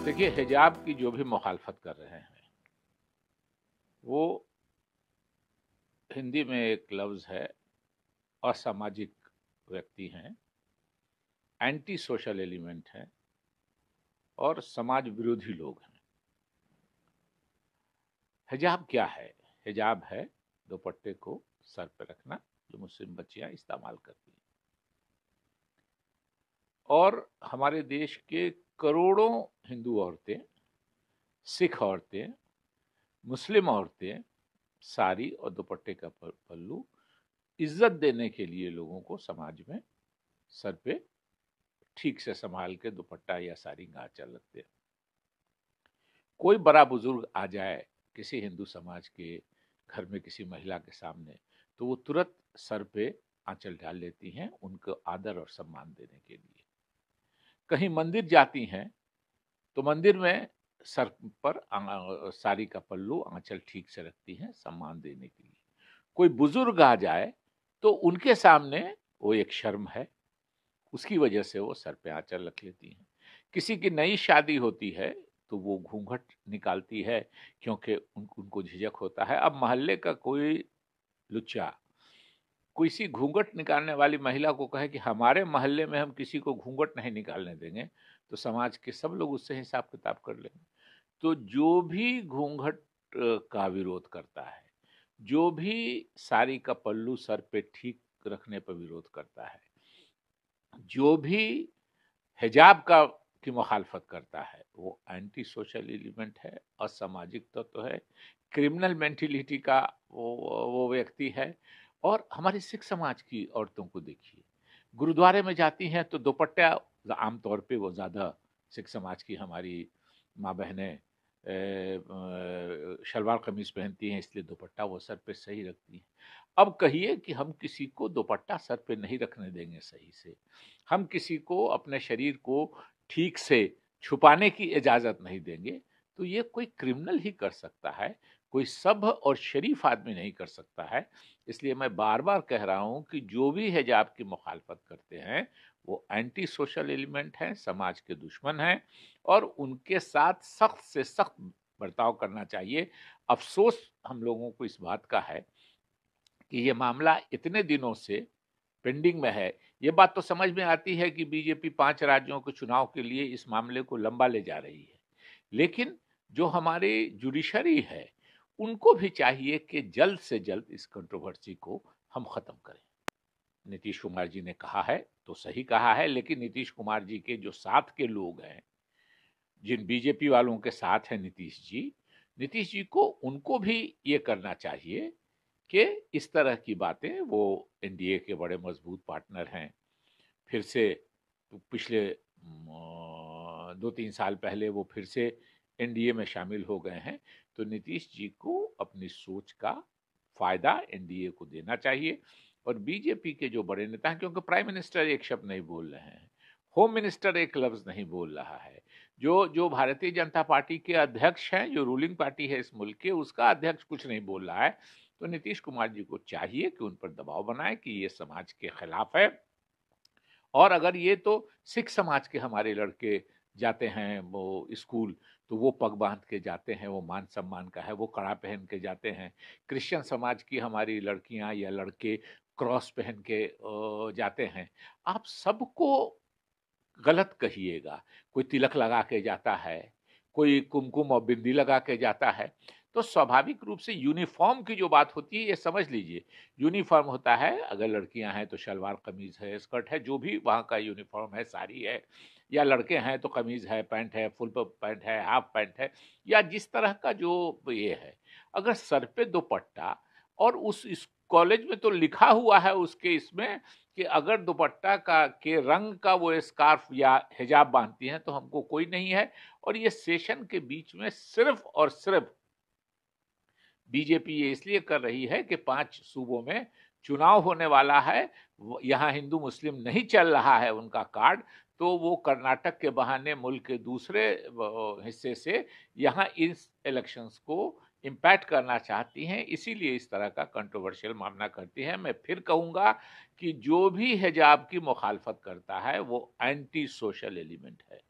देखिए, हिजाब की जो भी मुखालफत कर रहे हैं, वो हिंदी में एक लफ्ज़ है, असामाजिक व्यक्ति हैं, एंटी सोशल एलिमेंट हैं और समाज विरोधी लोग हैं। हिजाब क्या है? हिजाब है दुपट्टे को सर पे रखना, जो मुस्लिम बच्चियां इस्तेमाल करती हैं। और हमारे देश के करोड़ों हिंदू औरतें, सिख औरतें, मुस्लिम औरतें साड़ी और दुपट्टे का पल्लू इज्जत देने के लिए लोगों को समाज में सर पे ठीक से संभाल के दुपट्टा या साड़ी का आंचल रखते हैं। कोई बड़ा बुजुर्ग आ जाए किसी हिंदू समाज के घर में किसी महिला के सामने, तो वो तुरंत सर पे आंचल डाल लेती हैं उनको आदर और सम्मान देने के लिए। कहीं मंदिर जाती हैं तो मंदिर में सर पर साड़ी का पल्लू आंचल ठीक से रखती हैं सम्मान देने के लिए। कोई बुजुर्ग आ जाए तो उनके सामने वो एक शर्म है, उसकी वजह से वो सर पे आंचल रख लेती हैं। किसी की नई शादी होती है तो वो घूंघट निकालती है, क्योंकि उनको झिझक होता है। अब मोहल्ले का कोई लुच्चा किसी घूंघट निकालने वाली महिला को कहे कि हमारे मोहल्ले में हम किसी को घूंघट नहीं निकालने देंगे, तो समाज के सब लोग उससे हिसाब किताब कर लेंगे। तो जो भी घूंघट का विरोध करता है, जो भी साड़ी का पल्लू सर पे ठीक रखने पर विरोध करता है, जो भी हिजाब का की मुखालफत करता है, वो एंटी सोशल एलिमेंट है, असामाजिक तत्व है, क्रिमिनल मेंटेलिटी का वो व्यक्ति है। और हमारी सिख समाज की औरतों को देखिए, गुरुद्वारे में जाती हैं तो दुपट्टा आमतौर पे वो ज़्यादा सिख समाज की हमारी माँ बहनें शलवार कमीज पहनती हैं, इसलिए दुपट्टा वो सर पे सही रखती हैं। अब कहिए कि हम किसी को दुपट्टा सर पे नहीं रखने देंगे सही से, हम किसी को अपने शरीर को ठीक से छुपाने की इजाज़त नहीं देंगे, तो ये कोई क्रिमिनल ही कर सकता है, कोई सभ्य और शरीफ आदमी नहीं कर सकता है। इसलिए मैं बार-बार कह रहा हूँ कि जो भी हिजाब की मुखालफत करते हैं, वो एंटी सोशल एलिमेंट हैं, समाज के दुश्मन हैं और उनके साथ सख्त से सख्त बर्ताव करना चाहिए। अफ़सोस हम लोगों को इस बात का है कि ये मामला इतने दिनों से पेंडिंग में है। ये बात तो समझ में आती है कि बीजेपी 5 राज्यों के चुनाव के लिए इस मामले को लंबा ले जा रही है। लेकिन जो हमारे जुडिशरी है, उनको भी चाहिए कि जल्द से जल्द इस कंट्रोवर्सी को हम खत्म करें। नीतीश कुमार जी ने कहा है, तो सही कहा है, लेकिन नीतीश कुमार जी के जो साथ के लोग हैं, जिन बीजेपी वालों के साथ हैं नीतीश जी को उनको भी ये करना चाहिए कि इस तरह की बातें, वो एनडीए के बड़े मजबूत पार्टनर हैं। फिर से पिछले 2-3 साल पहले वो फिर से एनडीए में शामिल हो गए हैं, तो नीतीश जी को अपनी सोच का फायदा एनडीए को देना चाहिए। और बीजेपी के जो बड़े नेता हैं, क्योंकि प्राइम मिनिस्टर एक शब्द नहीं बोल रहे हैं, होम मिनिस्टर एक लफ्ज नहीं बोल रहा है, जो जो भारतीय जनता पार्टी के अध्यक्ष हैं, जो रूलिंग पार्टी है इस मुल्क के, उसका अध्यक्ष कुछ नहीं बोल रहा है, तो नीतीश कुमार जी को चाहिए कि उन पर दबाव बनाए कि ये समाज के खिलाफ है। और अगर ये तो सिख समाज के हमारे लड़के जाते हैं वो स्कूल, तो वो पग बांध के जाते हैं, वो मान सम्मान का है, वो कड़ा पहन के जाते हैं। क्रिश्चियन समाज की हमारी लड़कियां या लड़के क्रॉस पहन के जाते हैं। आप सबको गलत कहिएगा, कोई तिलक लगा के जाता है, कोई कुमकुम और बिंदी लगा के जाता है, तो स्वाभाविक रूप से यूनिफॉर्म की जो बात होती है, ये समझ लीजिए, यूनिफॉर्म होता है, अगर लड़कियां हैं तो शलवार कमीज है, स्कर्ट है, जो भी वहाँ का यूनिफॉर्म है, साड़ी है, या लड़के हैं तो कमीज है, फुल पैंट है, हाफ पैंट है, या जिस तरह का जो ये है। अगर सर पे दुपट्टा, और उस कॉलेज में तो लिखा हुआ है उसके इसमें कि अगर दुपट्टा का के रंग का वो स्कार्फ या हिजाब बांधती हैं तो हमको कोई नहीं है। और ये सेशन के बीच में सिर्फ और सिर्फ बीजेपी ये इसलिए कर रही है कि 5 सूबों में चुनाव होने वाला है, यहाँ हिंदू मुस्लिम नहीं चल रहा है उनका कार्ड, तो वो कर्नाटक के बहाने मुल्क के दूसरे हिस्से से यहाँ इस इलेक्शंस को इम्पैक्ट करना चाहती हैं, इसीलिए इस तरह का कंट्रोवर्शियल मामला करती हैं। मैं फिर कहूँगा कि जो भी हिजाब की मुखालफत करता है वो एंटी सोशल एलिमेंट है।